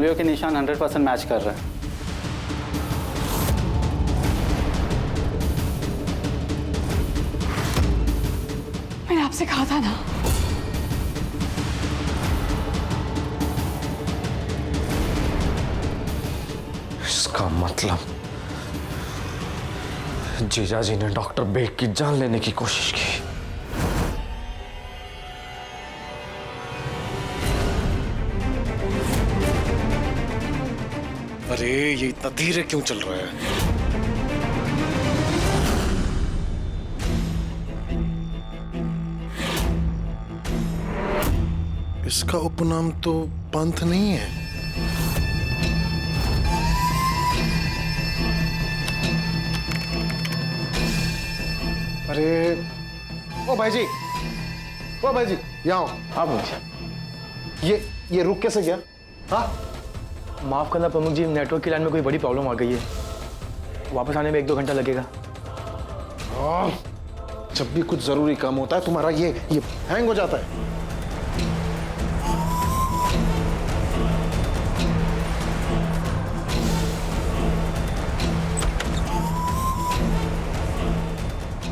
उंगलियों के निशान 100% मैच कर रहे हैं। मैंने आपसे कहा था ना। इसका मतलब जीजा जी ने डॉक्टर बेग की जान लेने की कोशिश की। अरे ये इतना धीरे क्यों चल रहा है? इसका उपनाम तो पंथ नहीं है। अरे ओ भाई जी, ओ भाई जी, यहाँ आओ। हाँ मुझे ये रुक कैसे गया? हाँ माफ करना प्रमुख जी, नेटवर्क की लाइन में कोई बड़ी प्रॉब्लम आ गई है। वापस आने में 1-2 घंटा लगेगा। जब भी कुछ जरूरी काम होता है तुम्हारा ये हैंग हो जाता है।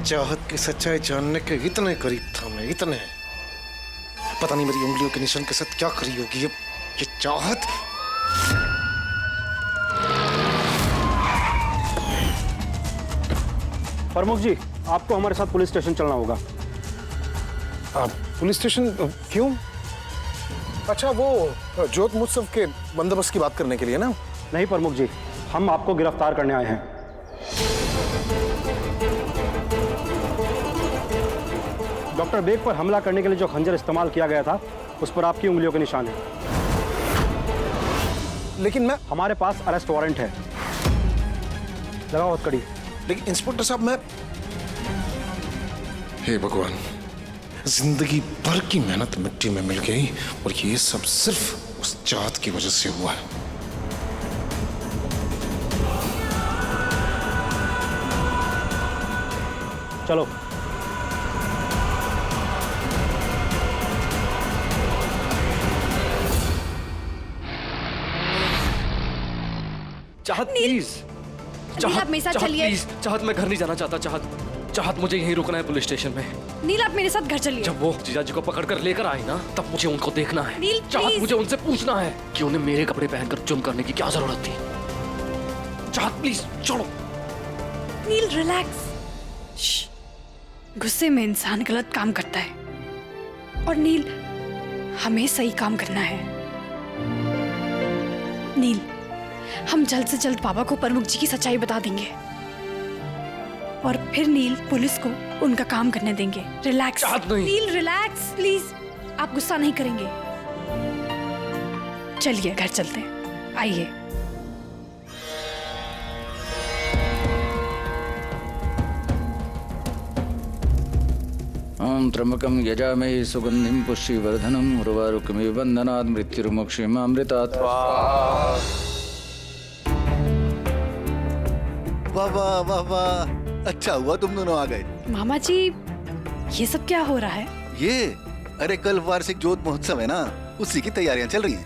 चाहत की सच्चाई जानने के इतने करीब था मैं, इतने। पता नहीं मेरी उंगलियों के निशान के साथ क्या करी होगी ये चाहत। प्रमुख जी, आपको हमारे साथ पुलिस स्टेशन चलना होगा। पुलिस स्टेशन क्यों? अच्छा, वो ज्योत महोत्सव के बंदोबस्त की बात करने के लिए ना? नहीं प्रमुख जी, हम आपको गिरफ्तार करने आए हैं। डॉक्टर बेग पर हमला करने के लिए जो खंजर इस्तेमाल किया गया था, उस पर आपकी उंगलियों के निशान हैं। लेकिन मैं हमारे पास अरेस्ट वारंट है। लगाओ हथकड़ी। लेकिन इंस्पेक्टर साहब, मैं, हे भगवान, जिंदगी भर की मेहनत मिट्टी में मिल गई और ये सब सिर्फ उस चाहत की वजह से हुआ है। चलो। चाहत प्लीज, नील, आप मेरे साथ चलिए। प्लीज चाहत, मैं घर नहीं जाना चाहता। चाहत मुझे यहीं रुकना है पुलिस स्टेशन में। नील, आप मेरे साथ घर चलिए। जब वो जीजा जी को पकड़ कर लेकर आए ना, तब मुझे उनको देखना है। नील, चाहत, प्लीज। मुझे उनसे पूछना है कि उन्हें मेरे कपड़े पहनकर जुर्म करने की क्या जरूरत थी। चाहत प्लीज छोड़ो। नील रिलैक्स। गुस्से में इंसान गलत काम करता है और नील, हमें सही काम करना है। नील, हम जल्द से जल्द बाबा को प्रमुख जी की सच्चाई बता देंगे और फिर नील पुलिस को उनका काम करने देंगे। Relax Neel, relax please. आप गुस्सा नहीं करेंगे। चलिए घर चलते हैं, आइए। ओम त्र्यंबकं यजामहे सुगंधिं पुष्टिवर्धनम् उर्वारुकमिव बन्धनात् मृत्युर्मुक्षीमामृतात्। वाह वाह वाह वाह, अच्छा हुआ तुम दोनों आ गए। मामा जी, ये सब क्या हो रहा है? अरे कल वार्षिक ज्योत महोत्सव है ना, उसी की तैयारियां चल रही हैं।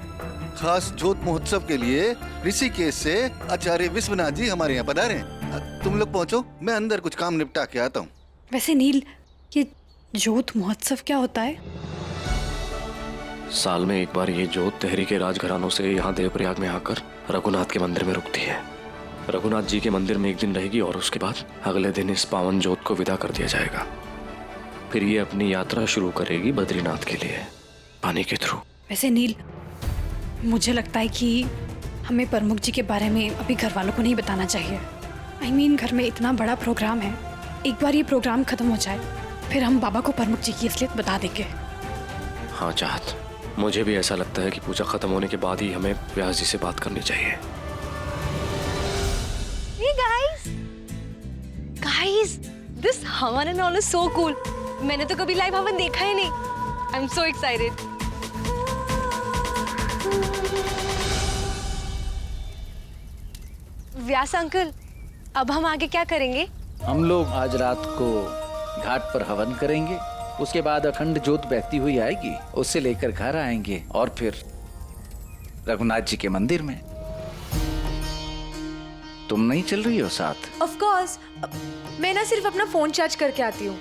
खास ज्योत महोत्सव के लिए ऋषिकेश से आचार्य विश्वनाथ जी हमारे यहाँ पधारे हैं। तुम लोग पहुँचो, मैं अंदर कुछ काम निपटा के आता हूँ। वैसे नील, ये ज्योत महोत्सव क्या होता है? साल में एक बार ये ज्योत तहरी के राजघरानों से यहाँ देवप्रयाग में आकर रघुनाथ के मंदिर में रुकती है। रघुनाथ जी के मंदिर में एक दिन रहेगी और उसके बाद अगले दिन इस पावन ज्योत को विदा कर दिया जाएगा। फिर ये अपनी यात्रा शुरू करेगी बद्रीनाथ के लिए, पानी के थ्रू। वैसे नील, मुझे लगता है कि हमें प्रमुख जी के बारे में अभी घर वालों को नहीं बताना चाहिए। I mean, घर में इतना बड़ा प्रोग्राम है, एक बार ये प्रोग्राम खत्म हो जाए, फिर हम बाबा को प्रमुख जी की असलियत बता देंगे। हाँ चाहत, मुझे भी ऐसा लगता है कि पूजा खत्म होने के बाद ही हमें व्यास जी से बात करनी चाहिए। Hey guys, this हवन and all is so cool. मैंने तो कभी लाइव हवन देखा ही नहीं। I'm so excited. Vyas uncle, अब हम आगे क्या करेंगे? हम लोग आज रात को घाट पर हवन करेंगे, उसके बाद अखंड ज्योत बहती हुई आएगी, उससे लेकर घर आएंगे और फिर रघुनाथ जी के मंदिर में। तुम नहीं चल रही हो साथ? ऑफ कोर्स, मैं ना सिर्फ अपना फोन चार्ज करके आती हूँ,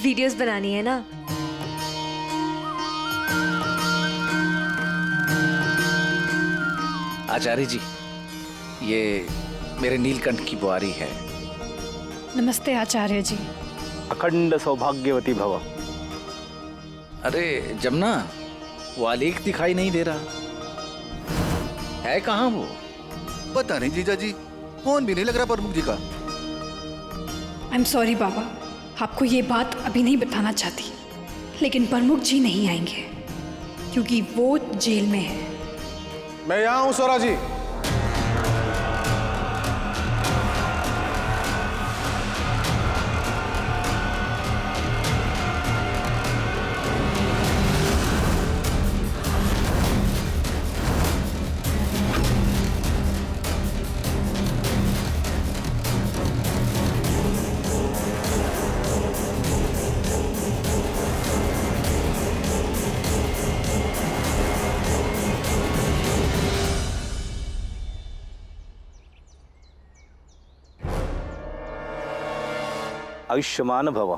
वीडियोस बनानी है ना। आचार्य जी, ये मेरे नीलकंठ की बुआरी है। नमस्ते आचार्य जी। अखंड सौभाग्यवती भव। अरे जमुना, वो आलेख दिखाई नहीं दे रहा है, कहाँ वो? पता नहीं जीजा जी, फोन भी नहीं लग रहा प्रमुख जी का। आई एम सॉरी बाबा, आपको ये बात अभी नहीं बताना चाहती, लेकिन प्रमुख जी नहीं आएंगे क्योंकि वो जेल में है। मैं यहाँ हूँ स्वरा जी। आयुष्मान भव।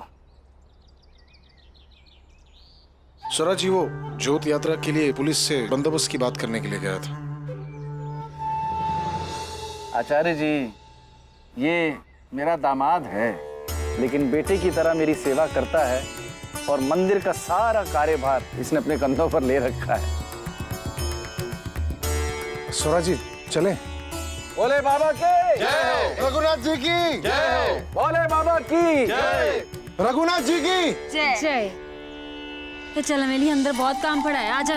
स्वरा जी, वो जोत यात्रा के लिए पुलिस से बंदोबस्त की बात करने के लिए गया था। आचार्य जी, ये मेरा दामाद है, लेकिन बेटे की तरह मेरी सेवा करता है और मंदिर का सारा कार्यभार इसने अपने कंधों पर ले रखा है। स्वरा जी चले। बोले बाबा के जय हो। रघुनाथ जी की जय हो। बोले बाबा की जय। रघुनाथ जी की जय। तो चल अमेली, अंदर बहुत काम पड़ा है, आजा।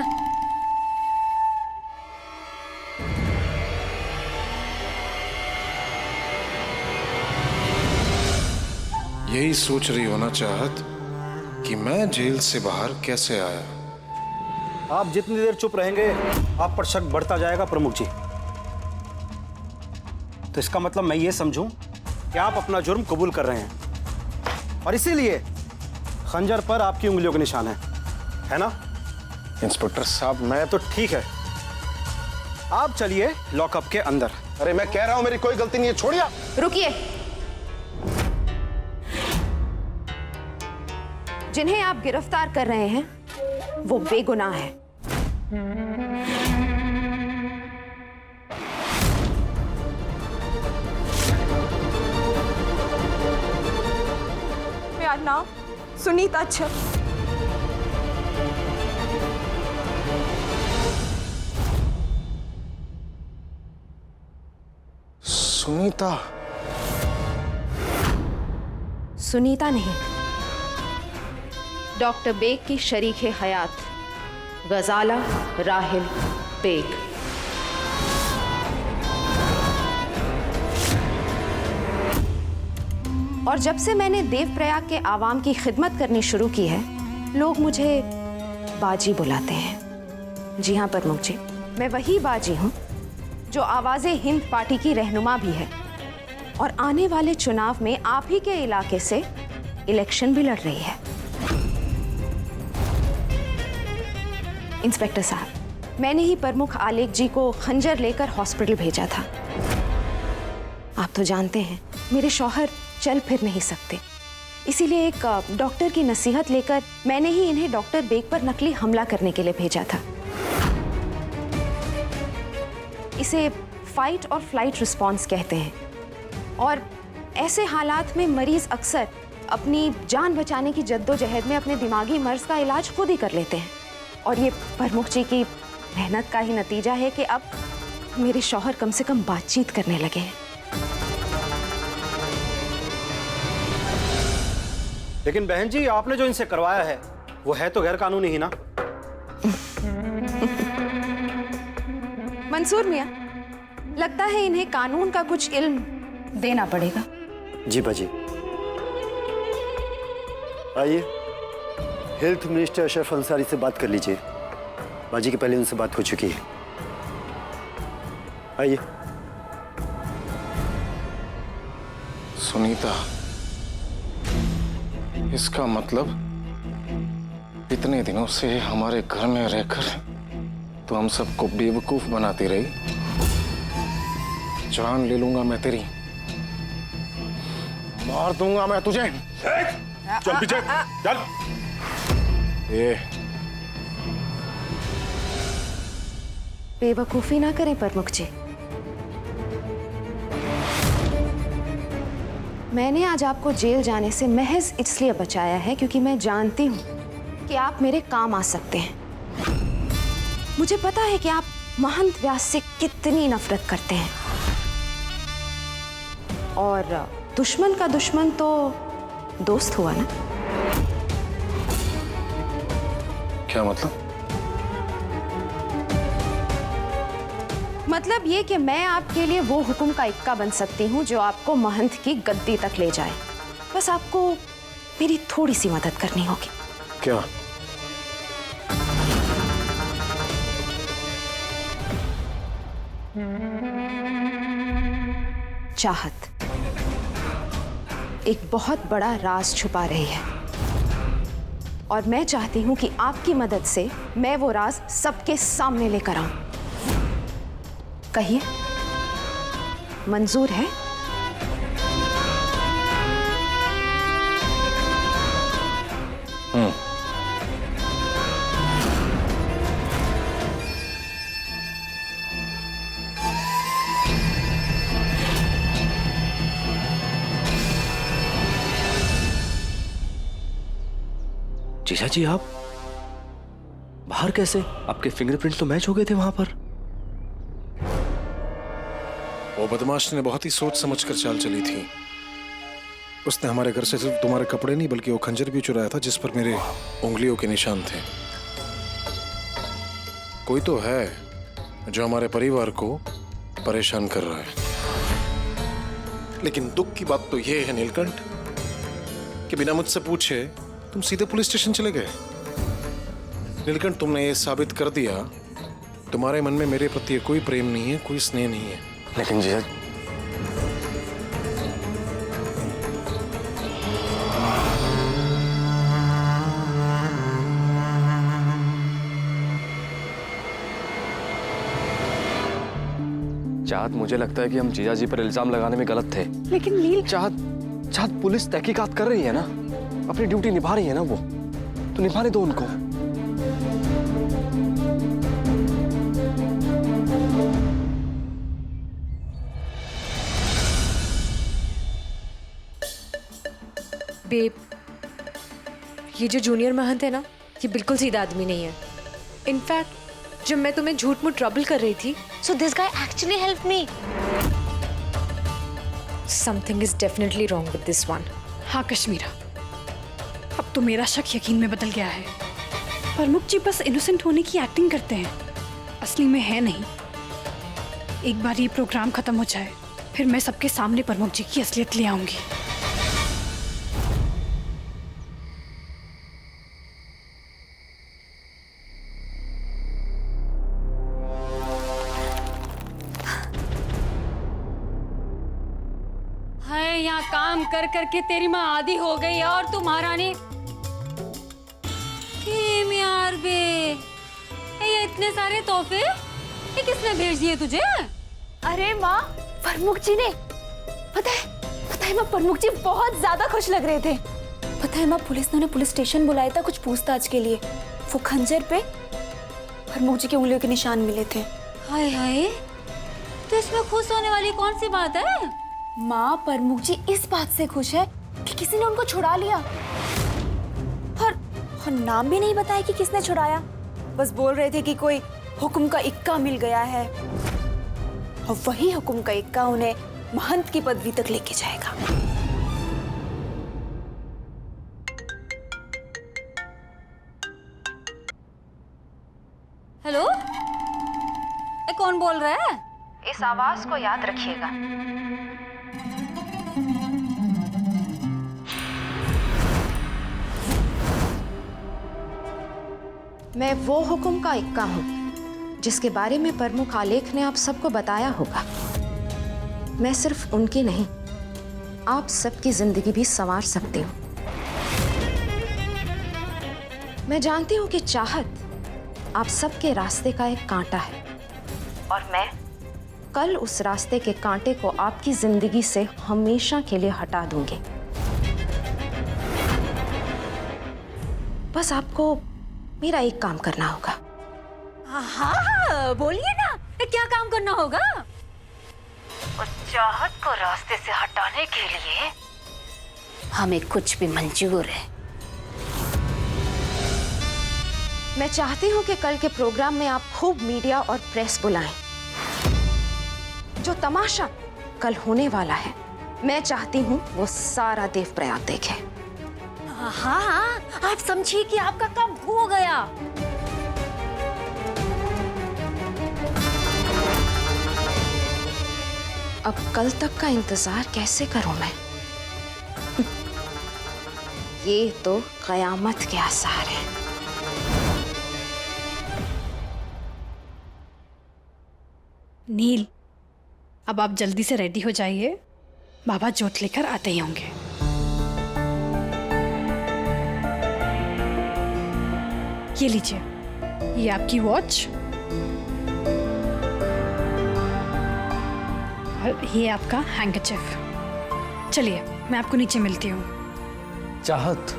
यही सोच रही होना चाहत कि मैं जेल से बाहर कैसे आया। आप जितनी देर चुप रहेंगे आप पर शक बढ़ता जाएगा प्रमुख जी। तो इसका मतलब मैं ये समझूं कि आप अपना जुर्म कबूल कर रहे हैं और इसीलिए खंजर पर आपकी उंगलियों के निशान है ना? इंस्पेक्टर साहब, मैं तो ठीक है, आप चलिए लॉकअप के अंदर। अरे मैं कह रहा हूं मेरी कोई गलती नहीं है, छोड़िए। रुकिए। जिन्हें आप गिरफ्तार कर रहे हैं वो बेगुनाह है। मेरा नाम सुनीता छ। सुनीता? सुनीता नहीं, डॉक्टर बेग की शरीके हयात गजाला राहिल बेग। और जब से मैंने देवप्रयाग के आवाम की खिदमत करनी शुरू की है, लोग मुझे बाजी बुलाते हैं। जी हाँ प्रमुख जी, मैं वही बाजी हूँ जो आवाज़े हिंद पार्टी की रहनुमा भी है और आने वाले चुनाव में आप ही के इलाके से इलेक्शन भी लड़ रही है। इंस्पेक्टर साहब, मैंने ही प्रमुख आलेख जी को खंजर लेकर हॉस्पिटल भेजा था। आप तो जानते हैं मेरे शौहर चल फिर नहीं सकते, इसीलिए एक डॉक्टर की नसीहत लेकर मैंने ही इन्हें डॉक्टर बेग पर नकली हमला करने के लिए भेजा था। इसे फाइट और फ्लाइट रिस्पॉन्स कहते हैं और ऐसे हालात में मरीज अक्सर अपनी जान बचाने की जद्दोजहद में अपने दिमागी मर्ज का इलाज खुद ही कर लेते हैं। और ये प्रमुख जी की मेहनत का ही नतीजा है कि अब मेरे शौहर कम से कम बातचीत करने लगे हैं। लेकिन बहन जी, आपने जो इनसे करवाया है वो है तो गैर कानूनी ही ना? मंसूर मियां, लगता है इन्हें कानून का कुछ इल्म देना पड़ेगा। जी बाजी। आइए, हेल्थ मिनिस्टर अशरफ अंसारी से बात कर लीजिए। बाजी के पहले उनसे बात हो चुकी है। आइए। सुनीता, इसका मतलब इतने दिनों से हमारे घर में रहकर तो हम सबको बेवकूफ बनाती रही। जान ले लूंगा मैं तेरी, मार दूंगा मैं तुझे। चल पीछे चल। ये बेवकूफ़ी ना करें प्रमुख जी। मैंने आज आपको जेल जाने से महज इसलिए बचाया है क्योंकि मैं जानती हूँ कि आप मेरे काम आ सकते हैं। मुझे पता है कि आप महंत व्यास से कितनी नफरत करते हैं, और दुश्मन का दुश्मन तो दोस्त हुआ ना। क्या मतलब? मतलब ये कि मैं आपके लिए वो हुक्म का इक्का बन सकती हूँ जो आपको महंत की गद्दी तक ले जाए। बस आपको मेरी थोड़ी सी मदद करनी होगी। क्या? चाहत एक बहुत बड़ा राज छुपा रही है, और मैं चाहती हूं कि आपकी मदद से मैं वो राज सबके सामने लेकर आऊं। कहिए, मंजूर है? जीजा जी, आप बाहर कैसे? आपके फिंगरप्रिंट तो मैच हो गए थे वहां पर। वो बदमाश ने बहुत ही सोच समझ कर चाल चली थी। उसने हमारे घर से सिर्फ तुम्हारे कपड़े नहीं बल्कि वो खंजर भी चुराया था जिस पर मेरे उंगलियों के निशान थे। कोई तो है जो हमारे परिवार को परेशान कर रहा है। लेकिन दुख की बात तो ये है नीलकंठ कि बिना मुझसे पूछे तुम सीधे पुलिस स्टेशन चले गए। नीलकंठ, तुमने ये साबित कर दिया तुम्हारे मन में मेरे प्रति कोई प्रेम नहीं है, कोई स्नेह नहीं है। लेकिन जीजा, चाहत, मुझे लगता है कि हम जीजा जी पर इल्जाम लगाने में गलत थे। लेकिन नील, चाहत पुलिस तहकीकात कर रही है ना, अपनी ड्यूटी निभा रही है ना, वो तो निभाने दो उनको। बेब, ये जो जूनियर महंत है ना, ये बिल्कुल सीधा आदमी नहीं है। इनफैक्ट जब मैं तुम्हें झूठ मूठ ट्रबल कर रही थी, so this guy actually help me. Something is definitely wrong with this one. हाँ कश्मीरा, अब तो मेरा शक यकीन में बदल गया है। प्रमुख जी बस इनोसेंट होने की एक्टिंग करते हैं, असली में है नहीं। एक बार ये प्रोग्राम खत्म हो जाए, फिर मैं सबके सामने प्रमुख जी की असलियत ले आऊंगी। यहाँ काम कर करके तेरी माँ आधी हो गई है और तू महारानी। यार बे, ये इतने सारे तोहफे ये किसने भेज दिए तुझे? अरे माँ, प्रमुख जी ने। पता है माँ, प्रमुख जी बहुत ज्यादा खुश लग रहे थे। पता है माँ, पुलिस ने उन्हें पुलिस स्टेशन बुलाया था कुछ पूछताछ के लिए। वो खंजर पे प्रमुख जी के उंगलियों के निशान मिले थे। हाय हाय, तो इसमें खुश होने वाली कौन सी बात है? माँ, प्रमुख जी इस बात से खुश है कि किसी ने उनको छुड़ा लिया, और नाम भी नहीं बताया कि किसने छुड़ाया। बस बोल रहे थे कि कोई हुक्म का इक्का मिल गया है, और वही हुक्म का इक्का उन्हें महंत की पदवी तक लेके जाएगा। हेलो, कौन बोल रहा है? इस आवाज को याद रखिएगा। मैं वो हुक्म का इक्का हूं जिसके बारे में प्रमुख आलेख ने आप सबको बताया होगा। मैं सिर्फ उनकी नहीं, आप सबकी जिंदगी भी संवार सकती हूँ। मैं जानती हूँ कि चाहत आप सबके रास्ते का एक कांटा है और मैं कल उस रास्ते के कांटे को आपकी जिंदगी से हमेशा के लिए हटा दूंगी। बस आपको मेरा एक काम करना होगा। हाँ, बोलिए ना, क्या काम करना होगा? उस चाहत को रास्ते से हटाने के लिए हमें कुछ भी मंजूर है। मैं चाहती हूं कि कल के प्रोग्राम में आप खूब मीडिया और प्रेस बुलाएं। जो तमाशा कल होने वाला है, मैं चाहती हूं वो सारा देवप्रयाग देखे। हाँ, आप समझिए कि आपका काम हो गया। अब कल तक का इंतजार कैसे करूं मैं? ये तो कयामत के आसार है। नील, अब आप जल्दी से रेडी हो जाइए, बाबा जोत लेकर आते ही होंगे। ये लीजिए, ये आपकी वॉच और ये आपका हैंकरचिफ। चलिए, मैं आपको नीचे मिलती हूँ। चाहत,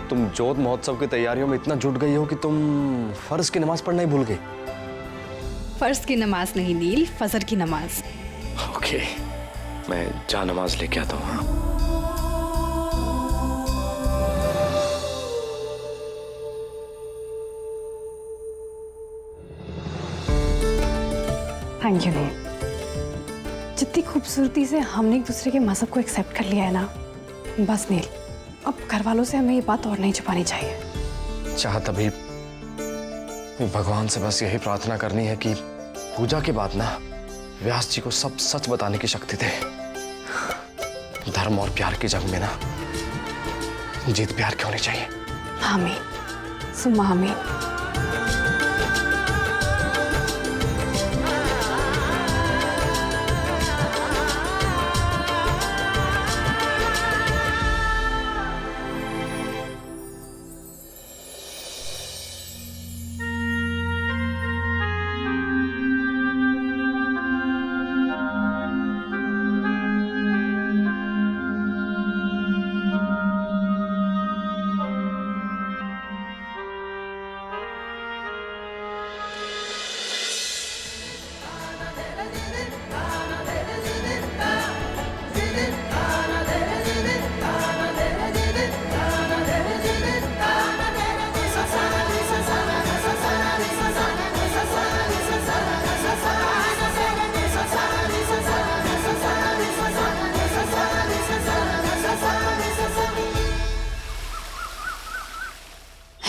तुम जोत महोत्सव की तैयारियों में इतना जुट गई हो कि तुम फर्ज की नमाज पढ़ना ही भूल गई। फर्ज की नमाज नहीं नील, फजर की नमाज। ओके, मैं जा नमाज लेके आता हूँ। थैंक यू नील। जितनी खूबसूरती से हमने एक दूसरे के मजहब को एक्सेप्ट कर लिया है ना, बस नील, अब घर वालों से हमें ये बात और नहीं छुपानी चाहिए। चाहत अभी भगवान से बस यही प्रार्थना करनी है कि पूजा के बाद ना व्यास जी को सब सच बताने की शक्ति दे। धर्म और प्यार की जंग में ना जीत प्यार की होनी चाहिए। आमीन सुम्मा आमीन।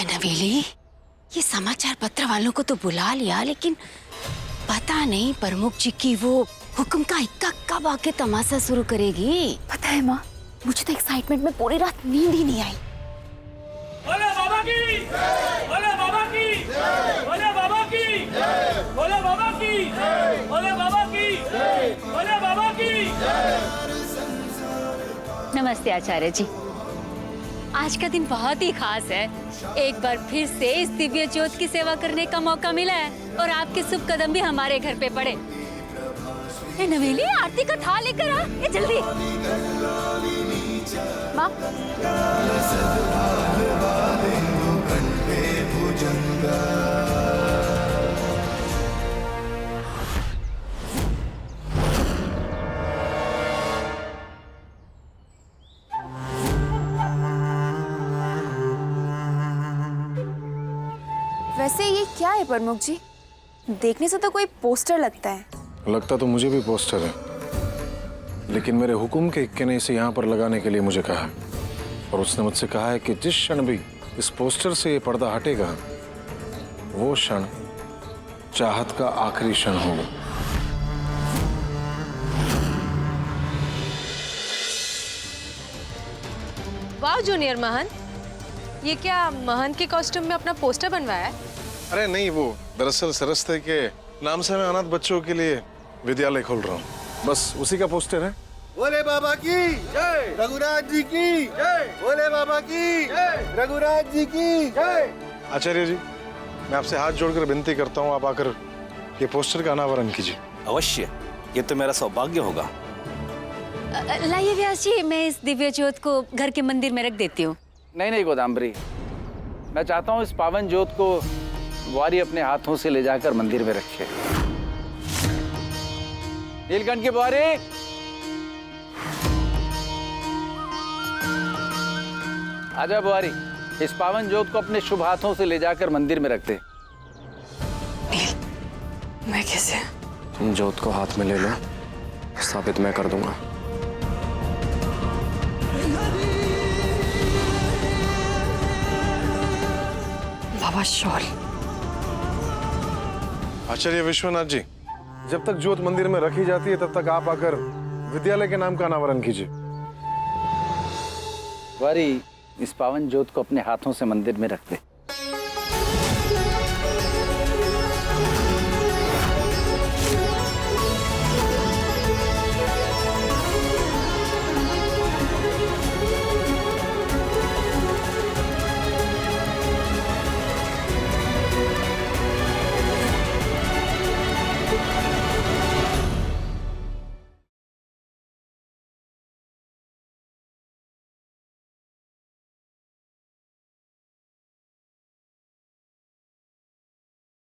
नवेली, ये समाचार पत्र वालों को तो बुला लिया, लेकिन पता नहीं प्रमुख जी की वो हुक्म का इक्का कब आके तमाशा शुरू करेगी। पता है माँ, मुझे तो एक्साइटमेंट में पूरी रात नींद ही नहीं आई। बोले बाबा की, बोले बाबा की, बोले बाबा की, बोले बाबा की, बोले बाबा की, बोले बाबा की। नमस्ते आचार्य जी। आज का दिन बहुत ही खास है। एक बार फिर से इस दिव्य ज्योत की सेवा करने का मौका मिला है और आपके शुभ कदम भी हमारे घर पे पड़े। नवेली, आरती का थाल लेकर आ, ये जल्दी। माँ, वैसे ये क्या है प्रमुख जी? देखने से तो कोई पोस्टर लगता है। लगता तो मुझे भी पोस्टर है, लेकिन मेरे हुक्म के इक्के ने इसे यहाँ पर लगाने के लिए मुझे कहा, और उसने मुझसे कहा है कि जिस क्षण भी इस पोस्टर से ये पर्दा हटेगा, वो क्षण चाहत का आखिरी क्षण होगा। वाह जूनियर महंत, ये क्या महंत के कॉस्ट्यूम में अपना पोस्टर बनवाया है? अरे नहीं, वो दरअसल सरस्वती के नाम से मैं अनाथ बच्चों के लिए विद्यालय खोल रहा हूँ, बस उसी का पोस्टर है। बोले बाबा की जय, रघुराज जी की जय, बोले बाबा की जय, रघुराज जी की जय। आचार्य जी, मैं आपसे हाथ जोड़कर विनती करता हूँ, आप आकर ये पोस्टर का अनावरण कीजिए। अवश्य, ये तो मेरा सौभाग्य होगा। लाइए व्यास जी, मैं इस दिव्य ज्योत को घर के मंदिर में रख देती हूँ। नहीं नहीं गोदाम्बरी, मैं चाहता हूँ इस पावन ज्योत को बुआरी अपने हाथों से ले जाकर मंदिर में रखे। नीलकंठ की बुआरी, आजा बुआरी, इस पावन ज्योत को अपने शुभ हाथों से ले जाकर मंदिर में रख दे। मैं कैसे? तुम ज्योत को हाथ में ले लो, स्थापित मैं कर दूंगा। बाबा शॉल। आचार्य विश्वनाथ जी, जब तक ज्योत मंदिर में रखी जाती है तब तक आप आकर विद्यालय के नाम का अनावरण कीजिए। बुआरी, इस पावन ज्योत को अपने हाथों से मंदिर में रख दे।